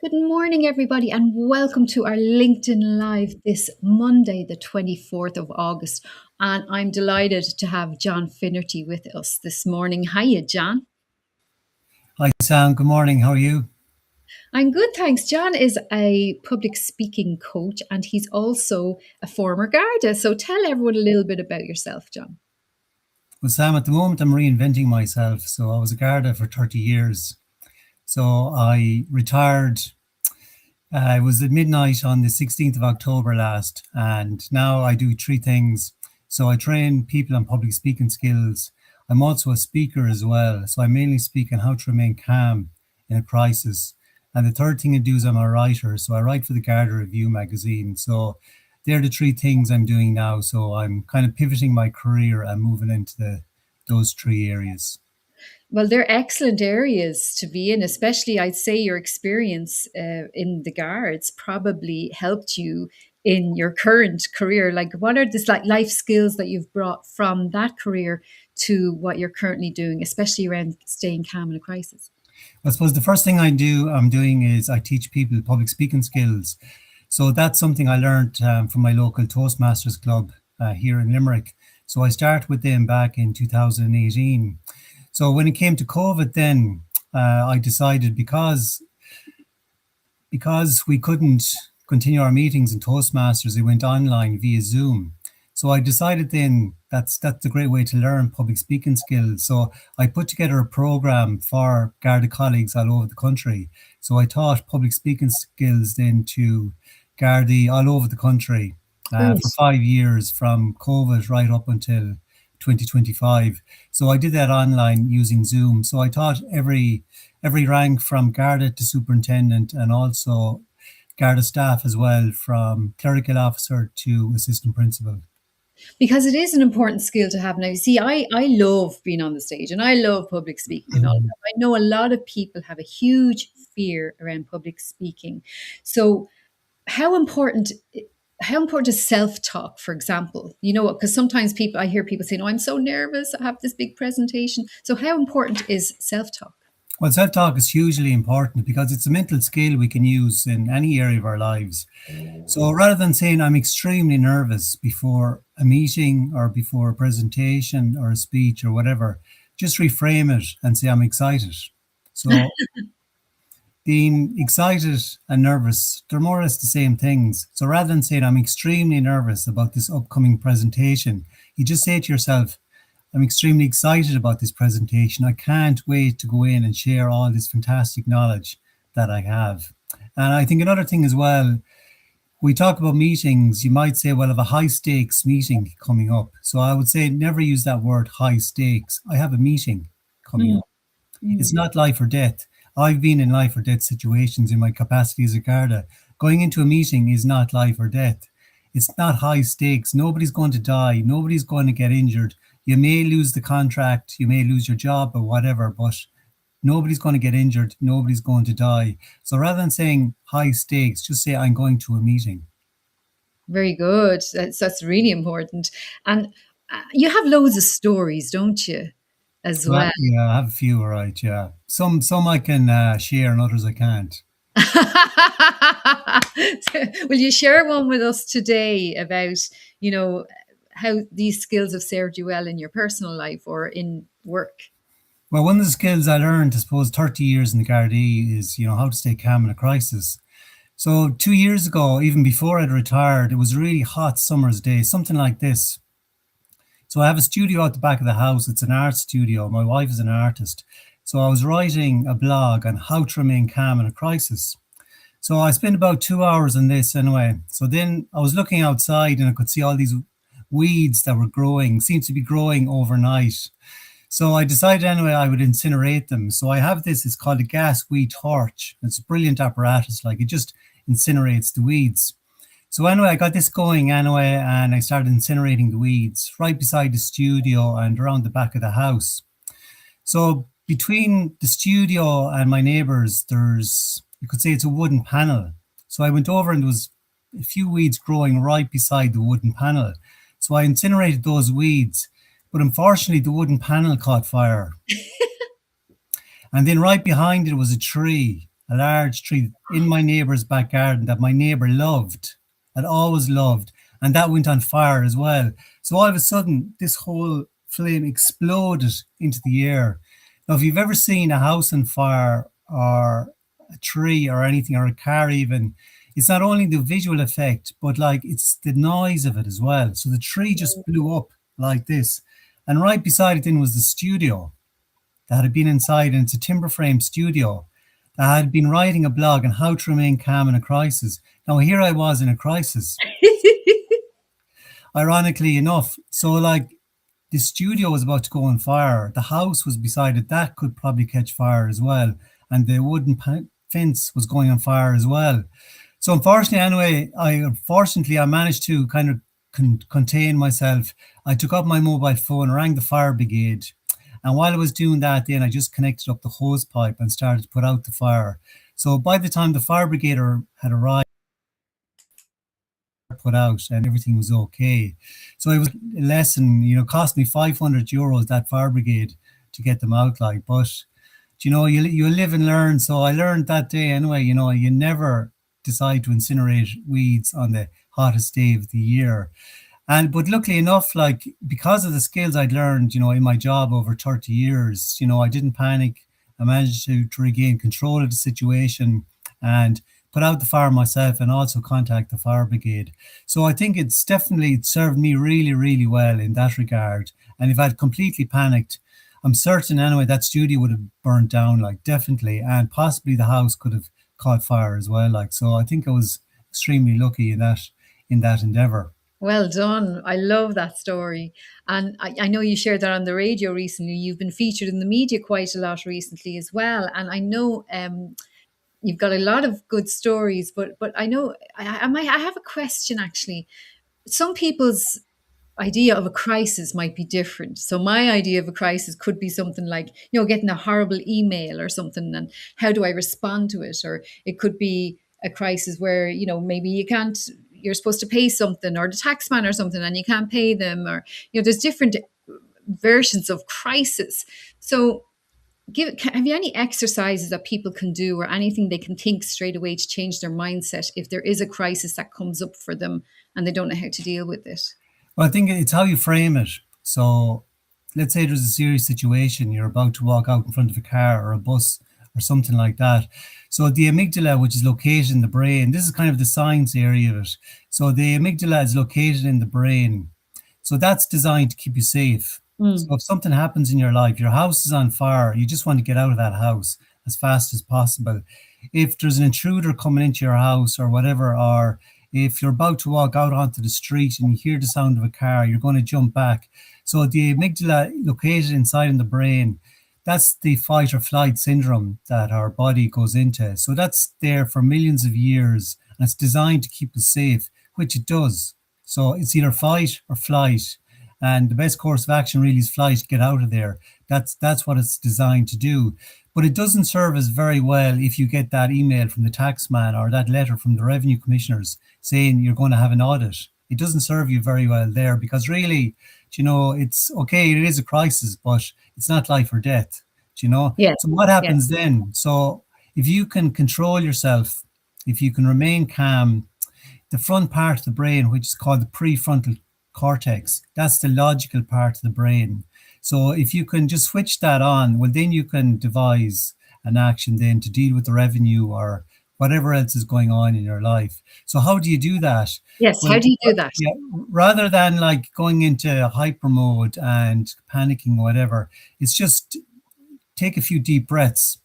Good morning, everybody, and welcome to our LinkedIn Live this Monday, the 24th of August. And I'm delighted to have John Finnerty with us this morning. Hiya, John. Hi, Sam. Good morning. How are you? I'm good, thanks. John is a public speaking coach and he's also a former Garda. So tell everyone a little bit about yourself, John. Well, Sam, at the moment, I'm reinventing myself. So I was a Garda for 30 years. So I retired. It was at midnight on the 16th of October last. And now I do three things. So I train people on public speaking skills. I'm also a speaker as well. So I mainly speak on how to remain calm in a crisis. And the third thing I do is I'm a writer. So I write for the Garda Review magazine. So they're the three things I'm doing now. So I'm kind of pivoting my career and moving into those three areas. Well, they're excellent areas to be in, especially I'd say your experience in the Guards probably helped you in your current career. Like, what are the life skills that you've brought from that career to what you're currently doing, especially around staying calm in a crisis? I suppose the first thing I'm doing is I teach people public speaking skills. So that's something I learned from my local Toastmasters club here in Limerick. So I started with them back in 2018. So when it came to COVID, then I decided because we couldn't continue our meetings in Toastmasters, it went online via Zoom. So I decided then that's a great way to learn public speaking skills. So I put together a program for Garda colleagues all over the country. So I taught public speaking skills then to Gardaí all over the country for Great. 5 years from COVID right up until 2025. So I did that online using Zoom. So I taught every rank from Garda to superintendent and also Garda staff as well, from clerical officer to assistant principal. Because it is an important skill to have. Now, you see, I love being on the stage and I love public speaking and all of that. I know a lot of people have a huge fear around public speaking. So how important how important is self-talk, for example? You know what, because sometimes people I hear people saying, oh, I'm so nervous, I have this big presentation. So how important is self-talk? Well, self talk is hugely important because it's a mental skill we can use in any area of our lives. So rather than saying I'm extremely nervous before a meeting or before a presentation or a speech or whatever, just reframe it and say I'm excited. So being excited and nervous, they're more or less the same things. So rather than saying I'm extremely nervous about this upcoming presentation, you just say to yourself, I'm extremely excited about this presentation. I can't wait to go in and share all this fantastic knowledge that I have. And I think another thing as well, we talk about meetings, you might say, well, I have a high stakes meeting coming up. So I would say never use that word high stakes. I have a meeting coming Mm, up. It's mm. not life or death. I've been in life or death situations in my capacity as a Garda. Going into a meeting is not life or death. It's not high stakes. Nobody's going to die. Nobody's going to get injured. You may lose the contract, you may lose your job or whatever, but nobody's going to get injured. Nobody's going to die. So rather than saying high stakes, just say I'm going to a meeting. Very good. That's really important. And you have loads of stories, don't you, as Well, well? yeah, I have a few, all right. Yeah, some I can share, and others I can't. Will you share one with us today about, you know, how these skills have served you well in your personal life or in work? Well, one of the skills I learned, I suppose, 30 years in the Gardaí is, how to stay calm in a crisis. So 2 years ago, even before I'd retired, it was a really hot summer's day, something like this. So I have a studio at the back of the house. It's an art studio. My wife is an artist. So I was writing a blog on how to remain calm in a crisis. So I spent about 2 hours on this anyway. So then I was looking outside and I could see all these weeds that were growing, seemed to be growing overnight. So I decided anyway I would incinerate them. So I have this, it's called a gas weed torch. It's a brilliant apparatus, like it just incinerates the weeds. So anyway, I got this going anyway, and I started incinerating the weeds right beside the studio and around the back of the house. So between the studio and my neighbors, you could say it's a wooden panel. So I went over and there was a few weeds growing right beside the wooden panel. So I incinerated those weeds, but unfortunately the wooden panel caught fire. And then right behind it was a tree. a large tree in my neighbour's back garden that my neighbour loved, had always loved, and that went on fire as well. So all of a sudden, this whole flame exploded into the air. Now, if you've ever seen a house on fire or a tree or anything, or a car even, it's not only the visual effect, but like it's the noise of it as well. So the tree just blew up like this. And right beside it then was the studio that had been inside, and it's a timber frame studio that had been writing a blog on how to remain calm in a crisis. Now here I was in a crisis, ironically enough. So like the studio was about to go on fire. The house was beside it. That could probably catch fire as well. And the wooden fence was going on fire as well. So unfortunately, anyway, I managed to kind of contain myself. I took up my mobile phone, rang the fire brigade. And while I was doing that, then I just connected up the hose pipe and started to put out the fire. So by the time the fire brigade had arrived, put out and everything was okay. So it was a lesson, cost me €500 that fire brigade to get them out like, but you live and learn. So I learned that day anyway, you never decide to incinerate weeds on the hottest day of the year. But luckily enough, like because of the skills I'd learned, in my job over 30 years, I didn't panic. I managed to regain control of the situation and put out the fire myself and also contact the fire brigade. So I think it served me really, really well in that regard. And if I'd completely panicked, I'm certain anyway that studio would have burnt down, like definitely, and possibly the house could have caught fire as well. Like, so I think I was extremely lucky in that endeavor. Well done. I love that story. And I know you shared that on the radio recently. You've been featured in the media quite a lot recently as well. And I know you've got a lot of good stories, but I know I have a question actually. Some people's idea of a crisis might be different. So my idea of a crisis could be something like, getting a horrible email or something, and how do I respond to it? Or it could be a crisis where, maybe you're supposed to pay something, or the taxman or something, and you can't pay them, or, there's different versions of crisis. So have you any exercises that people can do, or anything they can think straight away to change their mindset if there is a crisis that comes up for them and they don't know how to deal with it? Well, I think it's how you frame it. So let's say there's a serious situation, you're about to walk out in front of a car or a bus or something like that. So the amygdala, which is located in the brain, this is kind of the science area of it. So the amygdala is located in the brain. So that's designed to keep you safe. So if something happens in your life, your house is on fire, you just want to get out of that house as fast as possible. If there's an intruder coming into your house or whatever, or if you're about to walk out onto the street and you hear the sound of a car, you're going to jump back. So the amygdala located inside in the brain, that's the fight or flight syndrome that our body goes into. So that's there for millions of years, and it's designed to keep us safe, which it does. So it's either fight or flight. And the best course of action really is flight, get out of there. That's what it's designed to do. But it doesn't serve us very well if you get that email from the taxman or that letter from the revenue commissioners saying you're going to have an audit. It doesn't serve you very well there, because really, it's okay, it is a crisis, but it's not life or death, Yes. So what happens then? So if you can control yourself, if you can remain calm, the front part of the brain, which is called the prefrontal cortex, that's the logical part of the brain. So if you can just switch that on, well, then you can devise an action then to deal with the revenue or whatever else is going on in your life. So how do you do that? Yes, Well, how do you do that? yeah, rather than like going into hyper mode and panicking or whatever, it's just take a few deep breaths,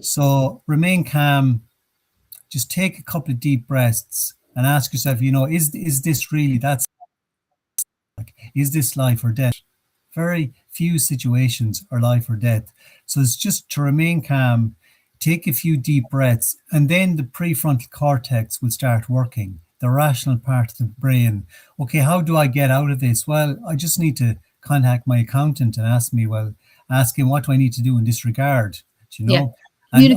So remain calm, just take a couple of deep breaths and ask yourself, is this really that's like, is this life or death? Very few situations are life or death. So it's just to remain calm, take a few deep breaths, and then the prefrontal cortex will start working, the rational part of the brain. Okay, how do I get out of this? Well, I just need to contact my accountant and ask him what do I need to do in this regard, Yeah. And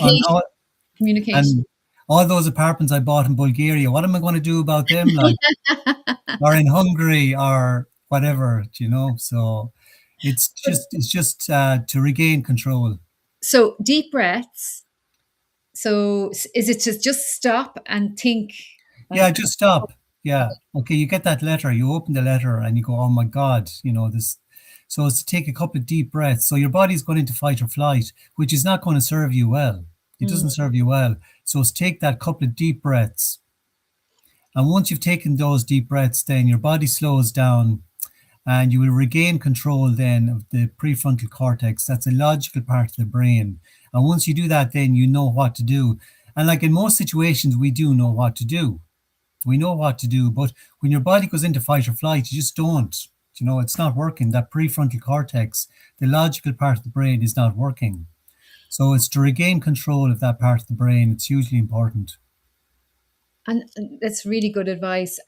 Communication. all those apartments I bought in Bulgaria, what am I going to do about them? Like, or in Hungary or whatever, So it's just to regain control. So deep breaths, So is it to just stop and think Yeah, like, just stop. Yeah. Okay, you get that letter, you open the letter and you go, oh my God, this. So it's to take a couple of deep breaths. So your body's going into fight or flight, which is not going to serve you well. It mm, doesn't serve you well. So it's take that couple of deep breaths. And once you've taken those deep breaths, then your body slows down and you will regain control then of the prefrontal cortex. That's a logical part of the brain. And once you do that, then you know what to do. And like in most situations, we do know what to do. We know what to do, but when your body goes into fight or flight, you just don't. It's not working. That prefrontal cortex, the logical part of the brain, is not working. So it's to regain control of that part of the brain. It's hugely important. and that's really good advice.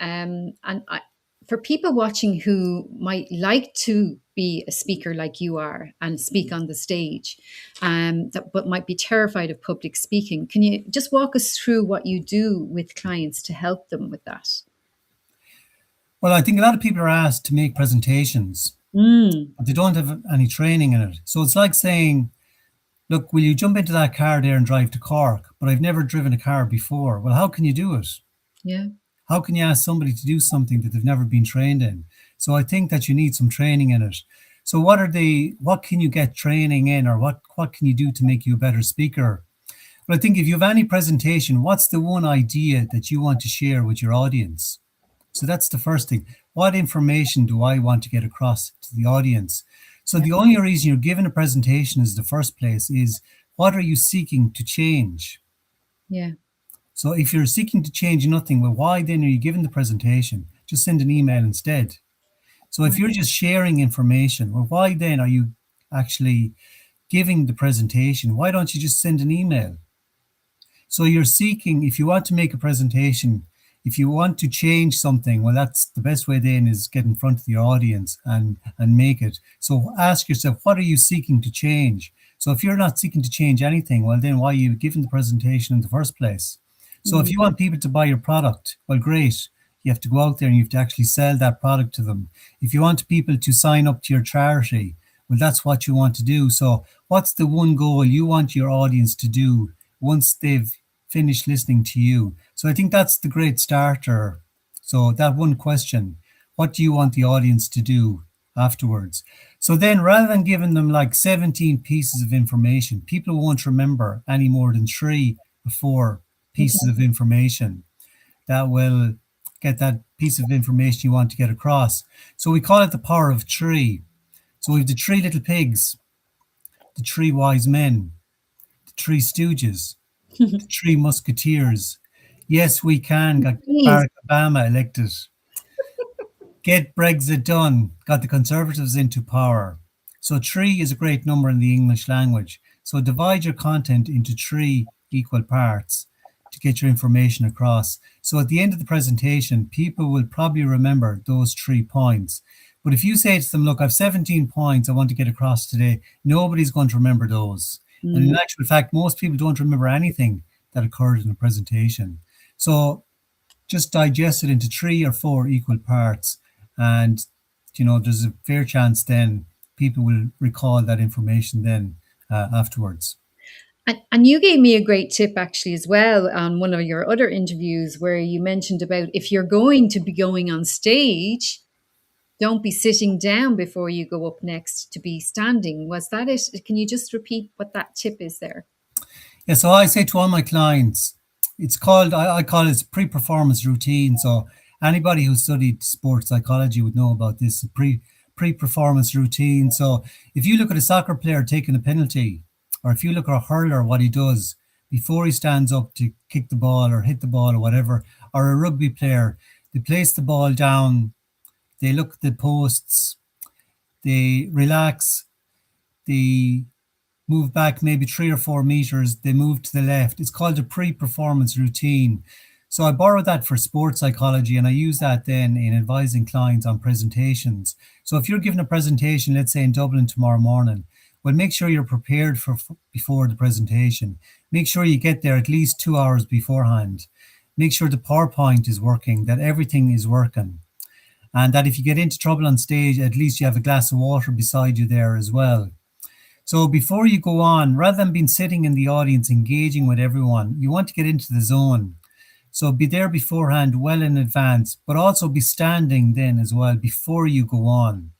For people watching who might like to be a speaker like you are and speak on the stage, but might be terrified of public speaking, can you just walk us through what you do with clients to help them with that? Well, I think a lot of people are asked to make presentations, Mm, but they don't have any training in it. So it's like saying, look, will you jump into that car there and drive to Cork? But I've never driven a car before. Well, how can you do it? yeah, How can you ask somebody to do something that they've never been trained in? So I think that you need some training in it. So what can you get training in, or what can you do to make you a better speaker? Well, I think if you have any presentation, what's the one idea that you want to share with your audience? So that's the first thing. What information do I want to get across to the audience? So yeah, the only reason you're given a presentation is the first place is, what are you seeking to change? yeah. So if you're seeking to change nothing, well, why then are you giving the presentation? Just send an email instead. So if Right. you're just sharing information, well, why then are you actually giving the presentation? Why don't you just send an email? So you're seeking, if you want to make a presentation, if you want to change something, well, that's the best way then is get in front of the audience and make it. So ask yourself, what are you seeking to change? So if you're not seeking to change anything, well, then why are you giving the presentation in the first place? So if Mm, you want people to buy your product, well, great. You have to go out there and you have to actually sell that product to them. If you want people to sign up to your charity, well, that's what you want to do. So what's the one goal you want your audience to do once they've finished listening to you? So I think that's the great starter. So that one question, what do you want the audience to do afterwards? So then rather than giving them like 17 pieces of information, people won't remember any more than 3 or 4 pieces okay. of information that will get that piece of information you want to get across. So we call it the power of 3. So we have the 3 little pigs, the 3 wise men, the 3 stooges, the 3 musketeers. Yes, we can. Got Please. Barack Obama elected. Get Brexit done. Got the Conservatives into power. So 3 is a great number in the English language. So divide your content into 3 equal parts to get your information across. So at the end of the presentation, people will probably remember those 3 points. But if you say to them, look, I've 17 points I want to get across today, nobody's going to remember those. And in Mm. actual fact, most people don't remember anything that occurred in a presentation. So just digest it into 3 or 4 equal parts. And, there's a fair chance then people will recall that information then afterwards. And you gave me a great tip actually as well on one of your other interviews where you mentioned about if you're going to be going on stage, don't be sitting down before you go up next to be standing. Was that it? Can you just repeat what that tip is there? Yeah, so I say to all my clients, I call it pre-performance routine. So anybody who studied sports psychology would know about this pre-performance routine. So if you look at a soccer player taking a penalty, or if you look at a hurler, what he does before he stands up to kick the ball or hit the ball or whatever, or a rugby player, they place the ball down, they look at the posts, they relax, they move back maybe 3 or 4 meters, they move to the left. It's called a pre-performance routine. So I borrowed that for sports psychology and I use that then in advising clients on presentations. So if you're giving a presentation, let's say in Dublin tomorrow morning, well, make sure you're prepared for before the presentation. Make sure you get there at least 2 hours beforehand. Make sure the PowerPoint is working, that everything is working. And that if you get into trouble on stage, at least you have a glass of water beside you there as well. So before you go on, rather than being sitting in the audience engaging with everyone, you want to get into the zone. So be there beforehand, well in advance, but also be standing then as well before you go on.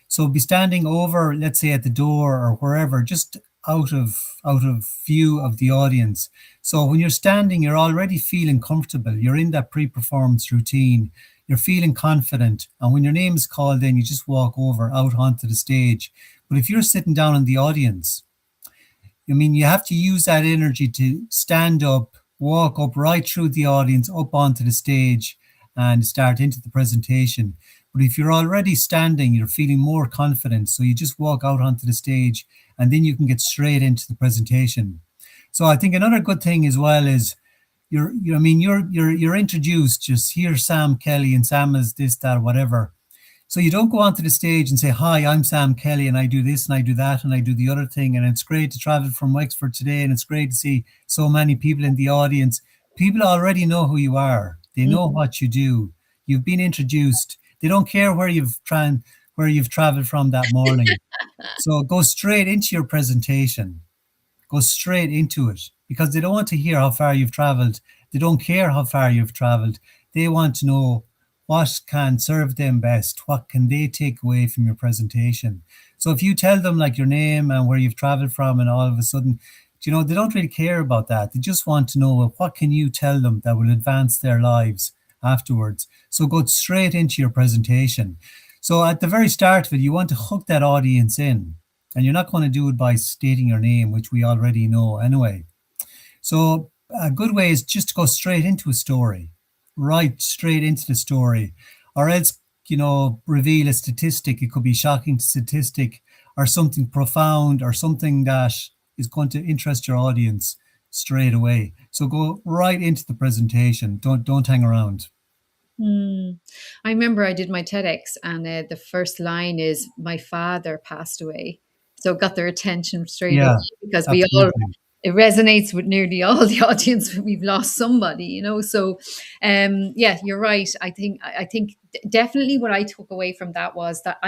So be standing over, let's say at the door or wherever, just out of view of the audience. So when you're standing, you're already feeling comfortable. You're in that pre-performance routine. You're feeling confident. And when your name is called in, you just walk over out onto the stage. But if you're sitting down in the audience, I mean, you have to use that energy to stand up, walk up right through the audience, up onto the stage, and start into the presentation. But if you're already standing, you're feeling more confident. So you just walk out onto the stage, and then you can get straight into the presentation. So I think another good thing as well is you're introduced. Just here's Sam Kelly, and Sam is this, that, whatever. So you don't go onto the stage and say, "Hi, I'm Sam Kelly, and I do this and I do that and I do the other thing, and it's great to travel from Wexford today, and it's great to see so many people in the audience." People already know who you are. They know what you do. You've been introduced. They don't care where you've traveled from that morning. So go straight into your presentation. Go straight into it, because they don't want to hear how far you've traveled. They don't care how far you've traveled. They want to know what can serve them best. What can they take away from your presentation? So if you tell them like your name and where you've traveled from, and all of a sudden, they don't really care about that. They just want to know, well, what can you tell them that will advance their lives afterwards? So go straight into your presentation. So at the very start of it, you want to hook that audience in, and you're not going to do it by stating your name, which we already know anyway. So a good way is just to go straight into a story, right straight into the story, or else, reveal a statistic. It could be a shocking statistic or something profound or something that is going to interest your audience straight away. So go right into the presentation. Don't hang around. I remember I did my TEDx, and the first line is, "My father passed away." So it got their attention straight away, Yeah, because absolutely. it resonates with nearly all the audience. We've lost somebody. So, yeah, you're right. I think definitely what I took away from that was that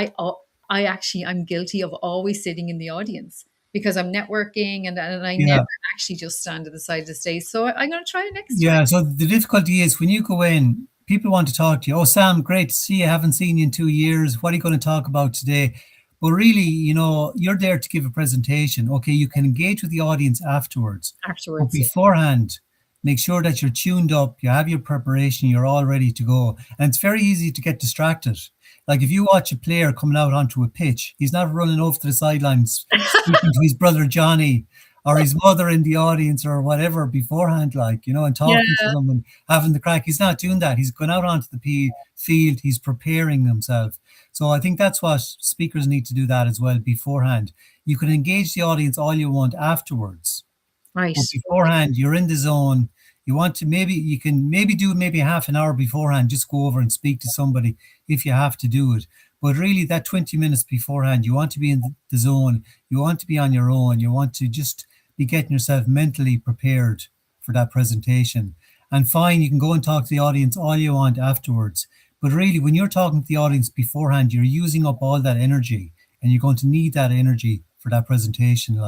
I'm guilty of always sitting in the audience, because I'm networking, and I never Yeah. actually just stand at the side of the stage. So I'm going to try it next time. Yeah, so the difficulty is when you go in, people want to talk to you. "Oh, Sam, great to see you. Haven't seen you in 2 years. What are you going to talk about today?" But really, you're there to give a presentation. Okay, you can engage with the audience afterwards, but Afterwards, yeah. beforehand, make sure that you're tuned up, you have your preparation, you're all ready to go. And it's very easy to get distracted. Like if you watch a player coming out onto a pitch, he's not running over to the sidelines speaking to his brother Johnny or his mother in the audience or whatever beforehand, and talking to them and having the crack. He's not doing that. He's going out onto the field. He's preparing himself. So I think that's what speakers need to do, that as well beforehand. You can engage the audience all you want afterwards, Right. but beforehand, you're in the zone. You can maybe do maybe half an hour beforehand, just go over and speak to somebody if you have to do it. But really, that 20 minutes beforehand, you want to be in the zone. You want to be on your own. You want to just be getting yourself mentally prepared for that presentation. And fine, you can go and talk to the audience all you want afterwards. But really, when you're talking to the audience beforehand, you're using up all that energy, and you're going to need that energy for that presentation,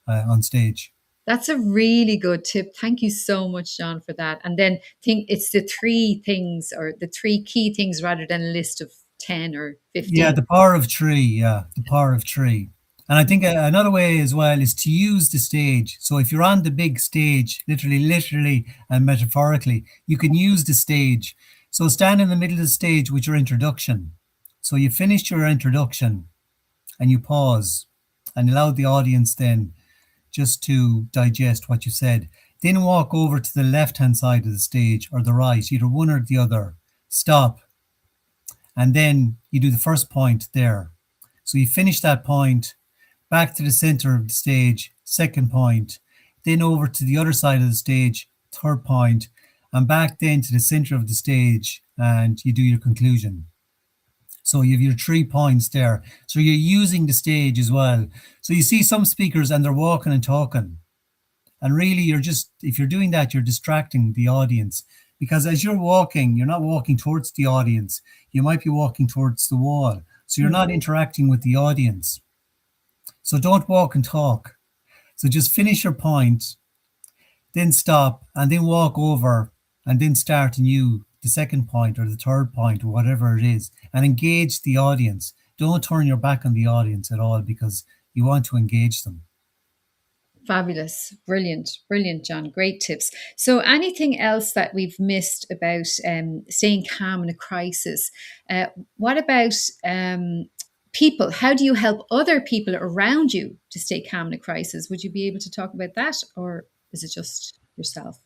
on stage. That's a really good tip. Thank you so much, John, for that. And then think it's the three things, or the three key things, rather than a list of 10 or Yeah, 15. the power of three. Yeah, the power of three. And I think another way as well is to use the stage. So if you're on the big stage, literally and metaphorically, you can use the stage. So stand in the middle of the stage with your introduction. So you finished your introduction and you pause and allow the audience then just to digest what you said. Then walk over to the left-hand side of the stage or the right, either one or the other. Stop. And then you do the first point there. So you finish that point, back to the center of the stage, second point, then over to the other side of the stage, third point, and back then to the center of the stage, and you do your conclusion. So you have your 3 points there. So you're using the stage as well. So you see some speakers and they're walking and talking. And really, if you're doing that, you're distracting the audience, because as you're walking, you're not walking towards the audience. You might be walking towards the wall. So you're not interacting with the audience. So don't walk and talk. So just finish your point, then stop, and then walk over, and then start anew the second point or the third point or whatever it is, and engage the audience. Don't turn your back on the audience at all because you want to engage them. Fabulous. Brilliant. Brilliant, John. Great tips. So, anything else that we've missed about staying calm in a crisis? What about people? How do you help other people around you to stay calm in a crisis? Would you be able to talk about that, or is it just yourself?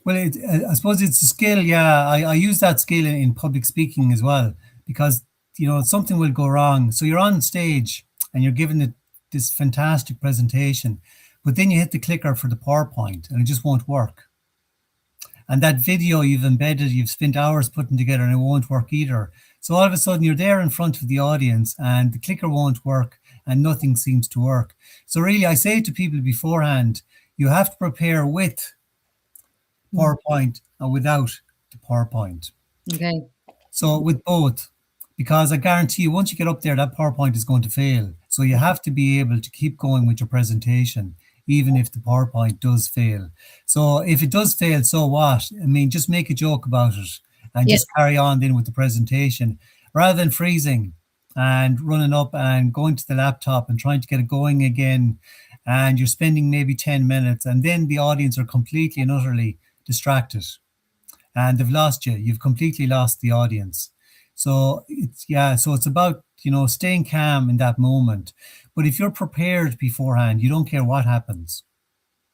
Well, I suppose it's a skill. Yeah, I use that skill in public speaking as well because something will go wrong. So you're on stage and you're given this fantastic presentation, but then you hit the clicker for the PowerPoint and it just won't work. And that video you've embedded, you've spent hours putting together and it won't work either. So all of a sudden you're there in front of the audience and the clicker won't work and nothing seems to work. So really I say to people beforehand, you have to prepare with PowerPoint and without the PowerPoint. Okay. So with both, because I guarantee you, once you get up there, that PowerPoint is going to fail. So you have to be able to keep going with your presentation, even if the PowerPoint does fail. So if it does fail, so what? I mean, just make a joke about it and Yes. just carry on then with the presentation rather than freezing and running up and going to the laptop and trying to get it going again. And you're spending maybe 10 minutes and then the audience are completely and utterly distracted and they've lost you. You've completely lost the audience. So it's about, staying calm in that moment. But if you're prepared beforehand, you don't care what happens.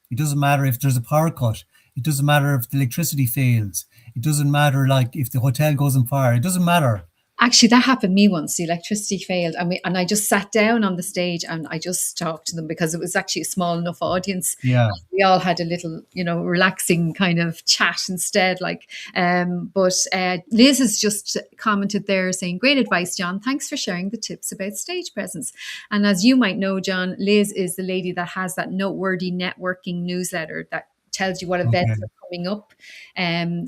It doesn't matter if there's a power cut. It doesn't matter if the electricity fails. It doesn't matter like if the hotel goes on fire. It doesn't matter. Actually, that happened to me once. The electricity failed, and I just sat down on the stage and I just talked to them because it was actually a small enough audience. Yeah. We all had a little, relaxing kind of chat instead. But Liz has just commented there saying, "Great advice, John. Thanks for sharing the tips about stage presence." And as you might know, John, Liz is the lady that has that noteworthy networking newsletter that tells you what events Okay. are coming up.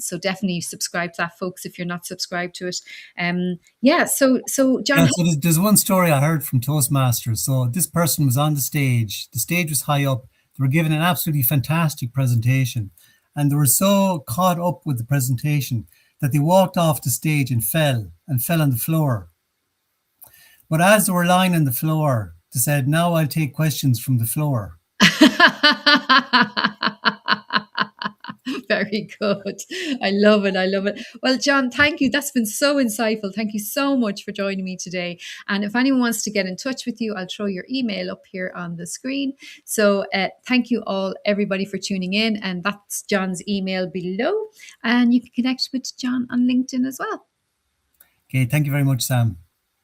So definitely subscribe to that, folks, if you're not subscribed to it. So John. Yeah, so there's one story I heard from Toastmasters. So this person was on the stage. The stage was high up. They were giving an absolutely fantastic presentation. And they were so caught up with the presentation that they walked off the stage and fell on the floor. But as they were lying on the floor, they said, "Now I'll take questions from the floor." Very good. I love it. I love it. Well, John, thank you. That's been so insightful. Thank you so much for joining me today. And if anyone wants to get in touch with you, I'll throw your email up here on the screen. So thank you all, everybody, for tuning in. And that's John's email below. And you can connect with John on LinkedIn as well. Okay, thank you very much, Sam.